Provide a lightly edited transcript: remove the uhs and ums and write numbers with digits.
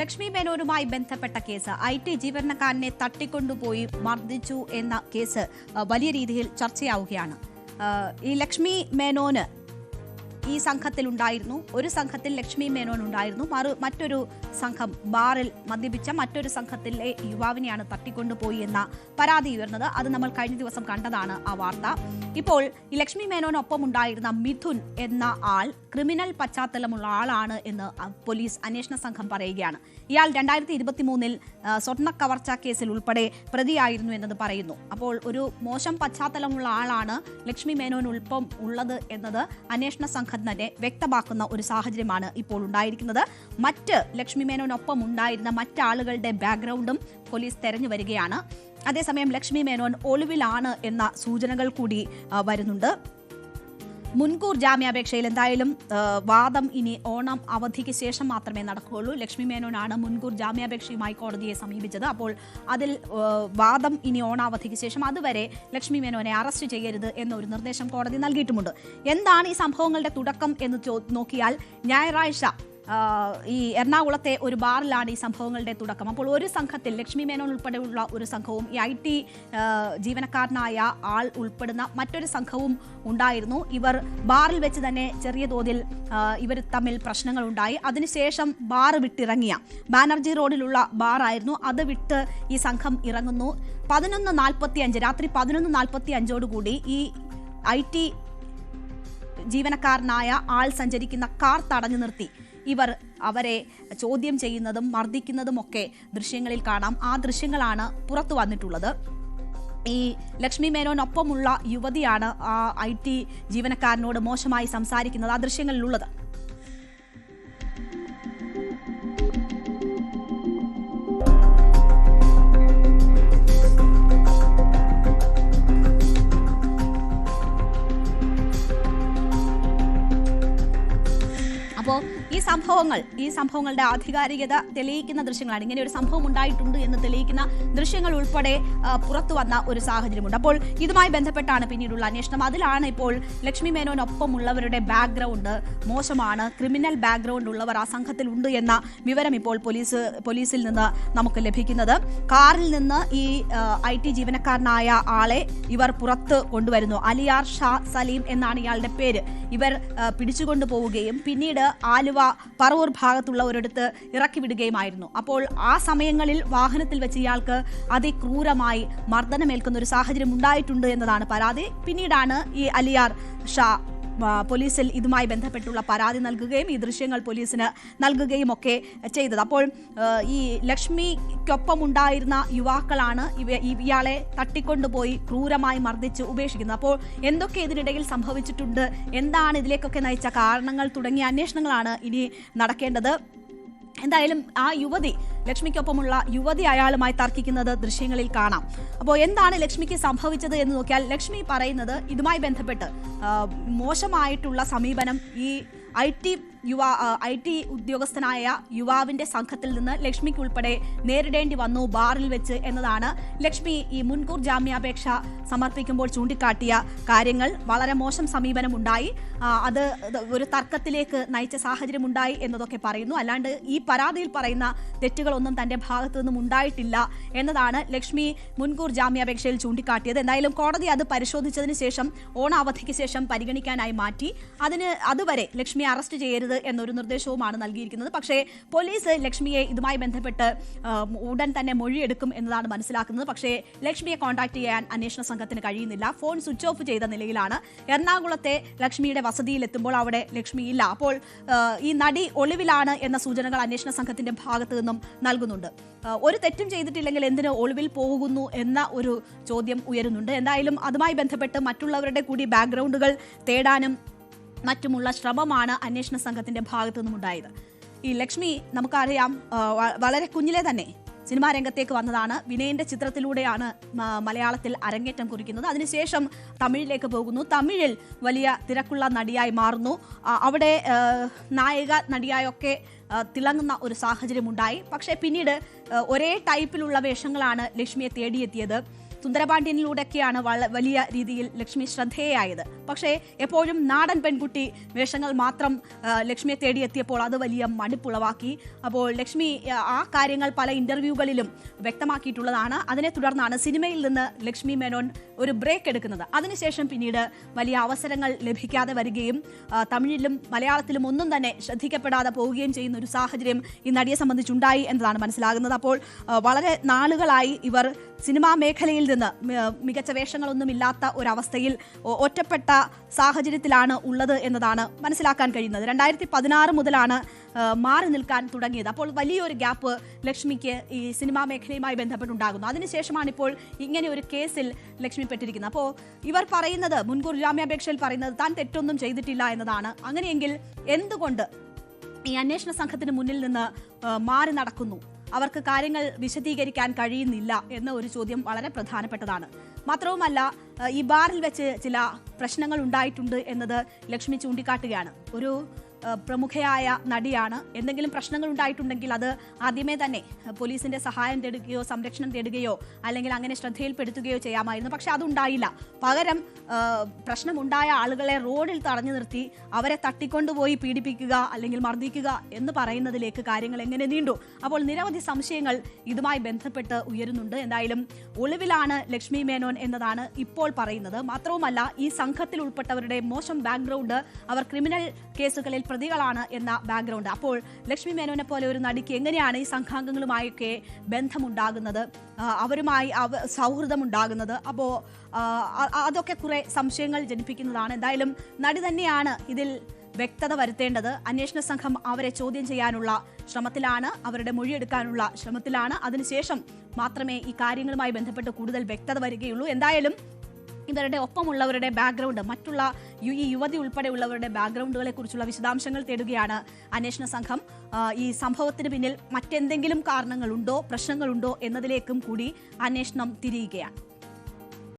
ലക്ഷ്മി മേനോനുമായി ബന്ധപ്പെട്ട case IT ജീവനക്കാരനെ തട്ടിക്കൊണ്ടുപോയി മർദ്ദിച്ചു എന്ന കേസ് വലിയ രീതിയിൽ ചർച്ചയാവുകയാണ്. ഈ ലക്ഷ്മി മേനോന് ഈ സംഘത്തിലുണ്ടായിരുന്നു. ഒരു സംഘത്തിൽ ലക്ഷ്മി മേനോൻ ഉണ്ടായിരുന്നു. മറ്റൊരു സംഘം ബാറിൽ മദ്യപിച്ച മറ്റൊരു സംഘത്തിലെ യുവാവിനെയാണ് തട്ടിക്കൊണ്ടുപോയി എന്ന പരാതി ഉയർന്നത്. അത് നമ്മൾ കഴിഞ്ഞ ദിവസം കണ്ടതാണ് ആ വാർത്ത. ഇപ്പോൾ ഈ ലക്ഷ്മി മേനോനൊപ്പം ഉണ്ടായിരുന്ന മിഥുൻ എന്ന ആൾ ക്രിമിനൽ പശ്ചാത്തലമുള്ള ആളാണ് എന്ന് പോലീസ് അന്വേഷണ സംഘം പറയുകയാണ്. ഇയാൾ 2023 സ്വർണ്ണ കവർച്ചാ കേസിൽ ഉൾപ്പെടെ പ്രതിയായിരുന്നു എന്നത് പറയുന്നു. അപ്പോൾ ഒരു മോശം പശ്ചാത്തലമുള്ള ആളാണ് ലക്ഷ്മി മേനോനൊപ്പം ഉള്ളത് എന്നത് അന്വേഷണ സംഘം തന്നെ വ്യക്തമാക്കുന്ന ഒരു സാഹചര്യമാണ് ഇപ്പോൾ ഉണ്ടായിരിക്കുന്നത്. മറ്റ് ലക്ഷ്മി മേനോനൊപ്പം ഉണ്ടായിരുന്ന മറ്റാളുകളുടെ ബാക്ക്ഗ്രൗണ്ടും പോലീസ് തെരഞ്ഞു വരികയാണ്. അതേസമയം ലക്ഷ്മി മേനോൻ ഒളിവിലാണ് എന്ന സൂചനകൾ കൂടി വരുന്നുണ്ട്. മുൻകൂർ ജാമ്യാപേക്ഷയിൽ എന്തായാലും വാദം ഇനി ഓണം അവധിക്ക് ശേഷം മാത്രമേ നടക്കുകയുള്ളൂ. ലക്ഷ്മി മേനോനാണ് മുൻകൂർ ജാമ്യാപേക്ഷയുമായി കോടതിയെ സമീപിച്ചത്. അപ്പോൾ അതിൽ വാദം ഇനി ഓണാവധിക്ക് ശേഷം, അതുവരെ ലക്ഷ്മി മേനോനെ അറസ്റ്റ് ചെയ്യരുത് എന്നൊരു നിർദ്ദേശം കോടതി നൽകിയിട്ടുമുണ്ട്. എന്താണ് ഈ സംഭവങ്ങളുടെ തുടക്കം എന്ന് നോക്കിയാൽ ഞായറാഴ്ച ഈ എറണാകുളത്തെ ഒരു ബാറിലാണ് ഈ സംഭവങ്ങളുടെ തുടക്കം. അപ്പോൾ ഒരു സംഘത്തിൽ ലക്ഷ്മി മേനോൻ ഉൾപ്പെടെയുള്ള ഒരു സംഘവും ഈ IT ജീവനക്കാരനായ ആൾ ഉൾപ്പെടുന്ന മറ്റൊരു സംഘവും ഉണ്ടായിരുന്നു. ഇവർ ബാറിൽ വെച്ച് തന്നെ ചെറിയ തോതിൽ ഇവർ തമ്മിൽ പ്രശ്നങ്ങളുണ്ടായി. അതിനുശേഷം ബാർ വിട്ടിറങ്ങിയ ബാനർജി റോഡിലുള്ള ബാറായിരുന്നു. അത് വിട്ട് ഈ സംഘം ഇറങ്ങുന്നു. 11:45 രാത്രി 11:45 ഈ IT ജീവനക്കാരനായ ആൾ സഞ്ചരിക്കുന്ന കാർ തടഞ്ഞു നിർത്തി ഇവർ അവരെ ചോദ്യം ചെയ്യുന്നതും മർദ്ദിക്കുന്നതുമൊക്കെ ദൃശ്യങ്ങളിൽ കാണാം. ആ ദൃശ്യങ്ങളാണ് പുറത്തു വന്നിട്ടുള്ളത്. ഈ ലക്ഷ്മി മേനോനൊപ്പമുള്ള യുവതിയാണ് ആ IT ജീവനക്കാരനോട് മോശമായി സംസാരിക്കുന്നത് ആ ദൃശ്യങ്ങളിലുള്ളത്. അപ്പോൾ ഈ സംഭവങ്ങളുടെ ആധികാരികത തെളിയിക്കുന്ന ദൃശ്യങ്ങളാണ്. ഇങ്ങനെ ഒരു സംഭവം ഉണ്ടായിട്ടുണ്ട് എന്ന് തെളിയിക്കുന്ന ദൃശ്യങ്ങൾ ഉൾപ്പെടെ പുറത്തു വന്ന ഒരു സാഹചര്യമുണ്ട്. അപ്പോൾ ഇതുമായി ബന്ധപ്പെട്ടാണ് പിന്നീടുള്ള അന്വേഷണം. അതിലാണ് ഇപ്പോൾ ലക്ഷ്മി മേനോനൊപ്പമുള്ളവരുടെ ബാക്ക്ഗ്രൗണ്ട് മോശമാണ്, ക്രിമിനൽ ബാക്ക്ഗ്രൗണ്ട് ഉള്ളവർ ആ സംഘത്തിലുണ്ട് എന്ന വിവരം ഇപ്പോൾ പോലീസിൽ നിന്ന് നമുക്ക് ലഭിക്കുന്നത്. കാറിൽ നിന്ന് ഈ IT ജീവനക്കാരനായ ആളെ ഇവർ പുറത്ത് കൊണ്ടുവരുന്നു. അലിയാർ ഷാ സലീം എന്നാണ് ഇയാളുടെ പേര്. ഇവർ പിടിച്ചുകൊണ്ടു പോവുകയും പിന്നീട് ആലുവ പറവൂർ ഭാഗത്തുള്ള ഒരിടത്ത് ഇറക്കി വിടുകയുമായിരുന്നു. അപ്പോൾ ആ സമയങ്ങളിൽ വാഹനത്തിൽ വെച്ച് ഇയാൾക്ക് അതിക്രൂരമായി മർദ്ദനമേൽക്കുന്ന ഒരു സാഹചര്യം ഉണ്ടായിട്ടുണ്ട് എന്നതാണ് പരാതി. പിന്നീടാണ് ഈ അലിയാർ ഷാ പോലീസിൽ ഇതുമായി ബന്ധപ്പെട്ടുള്ള പരാതി നൽകുകയും ഈ ദൃശ്യങ്ങൾ പോലീസിന് നൽകുകയും ഒക്കെ ചെയ്തത്. അപ്പോൾ ഈ ലക്ഷ്മിക്കൊപ്പം ഉണ്ടായിരുന്ന യുവാക്കളാണ് ഇയാളെ തട്ടിക്കൊണ്ടുപോയി ക്രൂരമായി മർദ്ദിച്ച് ഉപേക്ഷിക്കുന്നത്. അപ്പോൾ എന്തൊക്കെ ഇതിനിടയിൽ സംഭവിച്ചിട്ടുണ്ട്, എന്താണ് ഇതിലേക്കൊക്കെ നയിച്ച കാരണങ്ങൾ തുടങ്ങിയ അന്വേഷണങ്ങളാണ് ഇനി നടക്കേണ്ടത്. എന്തായാലും ആ യുവതി, ലക്ഷ്മിക്കൊപ്പമുള്ള യുവതി അയാളുമായി തർക്കിക്കുന്നത് ദൃശ്യങ്ങളിൽ കാണാം. അപ്പോൾ എന്താണ് ലക്ഷ്മിക്ക് സംഭവിച്ചത് എന്ന് നോക്കിയാൽ ലക്ഷ്മി പറയുന്നത് ഇതുമായി ബന്ധപ്പെട്ട് മോശമായിട്ടുള്ള സമീപനം ഈ IT ഉദ്യോഗസ്ഥനായ യുവാവിന്റെ സംഘത്തിൽ നിന്ന് ലക്ഷ്മിക്ക് ഉൾപ്പെടെ നേരിടേണ്ടി വന്നു ബാറിൽ വെച്ച് എന്നതാണ് ലക്ഷ്മി ഈ മുൻകൂർ ജാമ്യാപേക്ഷ സമർപ്പിക്കുമ്പോൾ ചൂണ്ടിക്കാട്ടിയ കാര്യങ്ങൾ. വളരെ മോശം സമീപനം ഉണ്ടായി, അത് ഒരു തർക്കത്തിലേക്ക് നയിച്ച സാഹചര്യം ഉണ്ടായി എന്നതൊക്കെ പറയുന്നു. അല്ലാണ്ട് ഈ പരാതിയിൽ പറയുന്ന തെറ്റുകളൊന്നും തന്റെ ഭാഗത്തു നിന്നും ഉണ്ടായിട്ടില്ല എന്നതാണ് ലക്ഷ്മി മുൻകൂർ ജാമ്യാപേക്ഷയിൽ ചൂണ്ടിക്കാട്ടിയത്. എന്തായാലും കോടതി അത് പരിശോധിച്ചതിന് ശേഷം ഓണാവധിക്ക് ശേഷം പരിഗണിക്കാനായി മാറ്റി. അതുവരെ ലക്ഷ്മിയെ അറസ്റ്റ് ചെയ്യരുത് എന്നൊരു നിർദ്ദേശവുമാണ് നൽകിയിരിക്കുന്നത്. പക്ഷേ പോലീസ് ലക്ഷ്മിയെ ഇതുമായി ബന്ധപ്പെട്ട് ഉടൻ തന്നെ മൊഴിയെടുക്കും എന്നതാണ് മനസ്സിലാക്കുന്നത്. പക്ഷേ ലക്ഷ്മിയെ കോൺടാക്ട് ചെയ്യാൻ അന്വേഷണ സംഘത്തിന് കഴിയുന്നില്ല. ഫോൺ സ്വിച്ച് ഓഫ് ചെയ്ത നിലയിലാണ്. എറണാകുളത്തെ ലക്ഷ്മിയുടെ വസതിയിലെത്തുമ്പോൾ അവിടെ ലക്ഷ്മി ഇല്ല. അപ്പോൾ ഈ നടി ഒളിവിലാണ് എന്ന സൂചനകൾ അന്വേഷണ സംഘത്തിന്റെ ഭാഗത്തു നിന്നും നൽകുന്നുണ്ട്. ഒരു തെറ്റും ചെയ്തിട്ടില്ലെങ്കിൽ എന്തിന് ഒളിവിൽ പോകുന്നു എന്ന ഒരു ചോദ്യം ഉയരുന്നുണ്ട്. എന്തായാലും അതുമായി ബന്ധപ്പെട്ട് മറ്റുള്ളവരുടെ കൂടി ബാക്ക്ഗ്രൗണ്ടുകൾ തേടാനും മറ്റുമുള്ള ശ്രമമാണ് അന്വേഷണ സംഘത്തിന്റെ ഭാഗത്തു നിന്നും ഉണ്ടായത്. ഈ ലക്ഷ്മി നമുക്കറിയാം വളരെ കുഞ്ഞിലെ തന്നെ സിനിമാ രംഗത്തേക്ക് വന്നതാണ്. വിനയന്റെ ചിത്രത്തിലൂടെയാണ് മലയാളത്തിൽ അരങ്ങേറ്റം കുറിക്കുന്നത്. അതിനുശേഷം തമിഴിലേക്ക് പോകുന്നു. തമിഴിൽ വലിയ തിരക്കുള്ള നടിയായി മാറുന്നു. അവിടെ നായിക നടിയായൊക്കെ തിളങ്ങുന്ന ഒരു സാഹചര്യം ഉണ്ടായി. പക്ഷേ പിന്നീട് ഒരേ ടൈപ്പിലുള്ള വേഷങ്ങളാണ് ലക്ഷ്മിയെ തേടിയെത്തിയത്. സുന്ദരപാണ്ഡ്യനിലൂടെയൊക്കെയാണ് വലിയ രീതിയിൽ ലക്ഷ്മി ശ്രദ്ധേയായത്. പക്ഷേ എപ്പോഴും നാടൻ പെൺകുട്ടി വേഷങ്ങൾ മാത്രം ലക്ഷ്മിയെ തേടിയെത്തിയപ്പോൾ അത് വലിയ മടുപ്പുളവാക്കി. അപ്പോൾ ലക്ഷ്മി ആ കാര്യങ്ങൾ പല ഇന്റർവ്യൂകളിലും വ്യക്തമാക്കിയിട്ടുള്ളതാണ്. അതിനെ തുടർന്നാണ് സിനിമയിൽ നിന്ന് ലക്ഷ്മി മേനോൻ ഒരു ബ്രേക്ക് എടുക്കുന്നത്. അതിനുശേഷം പിന്നീട് വലിയ അവസരങ്ങൾ ലഭിക്കാതെ വരികയും തമിഴിലും മലയാളത്തിലും ഒന്നും തന്നെ ശ്രദ്ധിക്കപ്പെടാതെ പോവുകയും ചെയ്യുന്ന ഒരു സാഹചര്യം ഈ നടിയെ സംബന്ധിച്ചുണ്ടായി എന്നതാണ് മനസ്സിലാകുന്നത്. അപ്പോൾ വളരെ നാളുകളായി ഇവർ സിനിമാ മേഖലയിൽ നിന്ന് മികച്ച വേഷങ്ങളൊന്നുമില്ലാത്ത ഒരവസ്ഥയിൽ ഒറ്റപ്പെട്ട സാഹചര്യത്തിലാണ് ഉള്ളത് എന്നതാണ് മനസ്സിലാക്കാൻ കഴിയുന്നത്. 2016 മുതലാണ് മാറി നിൽക്കാൻ തുടങ്ങിയത്. അപ്പോൾ വലിയൊരു ഗ്യാപ്പ് ലക്ഷ്മിക്ക് ഈ സിനിമാ മേഖലയുമായി ബന്ധപ്പെട്ടുണ്ടാകുന്നു. അതിനുശേഷമാണ് ഇപ്പോൾ ഇങ്ങനെ ഒരു കേസിൽ ലക്ഷ്മി പെട്ടിരിക്കുന്നത്. അപ്പോൾ ഇവർ പറയുന്നത്, മുൻകൂർ ജാമ്യാപേക്ഷയിൽ പറയുന്നത് താൻ തെറ്റൊന്നും ചെയ്തിട്ടില്ല എന്നതാണ്. അങ്ങനെയെങ്കിൽ എന്തുകൊണ്ട് ഈ അന്വേഷണ സംഘത്തിന് മുന്നിൽ നിന്ന് മാറി നടക്കുന്നു, അവർക്ക് കാര്യങ്ങൾ വിശദീകരിക്കാൻ കഴിയുന്നില്ല എന്ന ഒരു ചോദ്യം വളരെ പ്രധാനപ്പെട്ടതാണ്. മാത്രവുമല്ല, ഈ ബാറിൽ വെച്ച് ചില പ്രശ്നങ്ങൾ ഉണ്ടായിട്ടുണ്ട് എന്നത് ലക്ഷ്മി ചൂണ്ടിക്കാട്ടുകയാണ്. ഒരു പ്രമുഖയായ നടിയാണ്. എന്തെങ്കിലും പ്രശ്നങ്ങൾ ഉണ്ടായിട്ടുണ്ടെങ്കിൽ അത് ആദ്യമേ തന്നെ പോലീസിന്റെ സഹായം തേടുകയോ സംരക്ഷണം തേടുകയോ അല്ലെങ്കിൽ അങ്ങനെ ശ്രദ്ധയിൽപ്പെടുത്തുകയോ ചെയ്യാമായിരുന്നു. പക്ഷെ അതുണ്ടായില്ല. പകരം പ്രശ്നമുണ്ടായ ആളുകളെ റോഡിൽ തടഞ്ഞു നിർത്തി അവരെ തട്ടിക്കൊണ്ടുപോയി പീഡിപ്പിക്കുക അല്ലെങ്കിൽ മർദ്ദിക്കുക എന്ന് പറയുന്നതിലേക്ക് കാര്യങ്ങൾ എങ്ങനെ നീണ്ടു. അപ്പോൾ നിരവധി സംശയങ്ങൾ ഇതുമായി ബന്ധപ്പെട്ട് ഉയരുന്നുണ്ട്. എന്തായാലും ഒളിവിലാണ് ലക്ഷ്മി മേനോൻ എന്നതാണ് ഇപ്പോൾ പറയുന്നത്. മാത്രവുമല്ല, ഈ സംഘത്തിൽ ഉൾപ്പെട്ടവരുടെ മോശം ബാക്ക്ഗ്രൗണ്ട്, അവർ ക്രിമിനൽ കേസുകളിൽ പ്രതികളാണ് എന്ന ബാക്ക്ഗ്രൗണ്ട്. അപ്പോൾ ലക്ഷ്മി മേനോനെ പോലെ ഒരു നടിക്ക് എങ്ങനെയാണ് ഈ സംഘാംഗങ്ങളുമായൊക്കെ ബന്ധമുണ്ടാകുന്നത്, അവരുമായി സൗഹൃദമുണ്ടാകുന്നത്? അപ്പോൾ അതൊക്കെ കുറെ സംശയങ്ങൾ ജനിപ്പിക്കുന്നതാണ്. എന്തായാലും നടി തന്നെയാണ് ഇതിൽ വ്യക്തത വരുത്തേണ്ടത്. അന്വേഷണ സംഘം അവരെ ചോദ്യം ചെയ്യാനുള്ള ശ്രമത്തിലാണ്, അവരുടെ മൊഴിയെടുക്കാനുള്ള ശ്രമത്തിലാണ്. അതിനുശേഷം മാത്രമേ ഈ കാര്യങ്ങളുമായി ബന്ധപ്പെട്ട് കൂടുതൽ വ്യക്തത വരികയുള്ളൂ. എന്തായാലും ഇവരുടെ ഒപ്പമുള്ളവരുടെ ബാക്ക്ഗ്രൗണ്ട്, മറ്റുള്ള ഈ യുവതി ഉൾപ്പെടെയുള്ളവരുടെ ബാക്ക്ഗ്രൗണ്ടുകളെ കുറിച്ചുള്ള വിശദാംശങ്ങൾ തേടുകയാണ് അന്വേഷണ സംഘം. ഈ സംഭവത്തിന് പിന്നിൽ മറ്റെന്തെങ്കിലും കാരണങ്ങളുണ്ടോ, പ്രശ്നങ്ങളുണ്ടോ എന്നതിലേക്കും കൂടി അന്വേഷണം തിരിയുകയാണ്.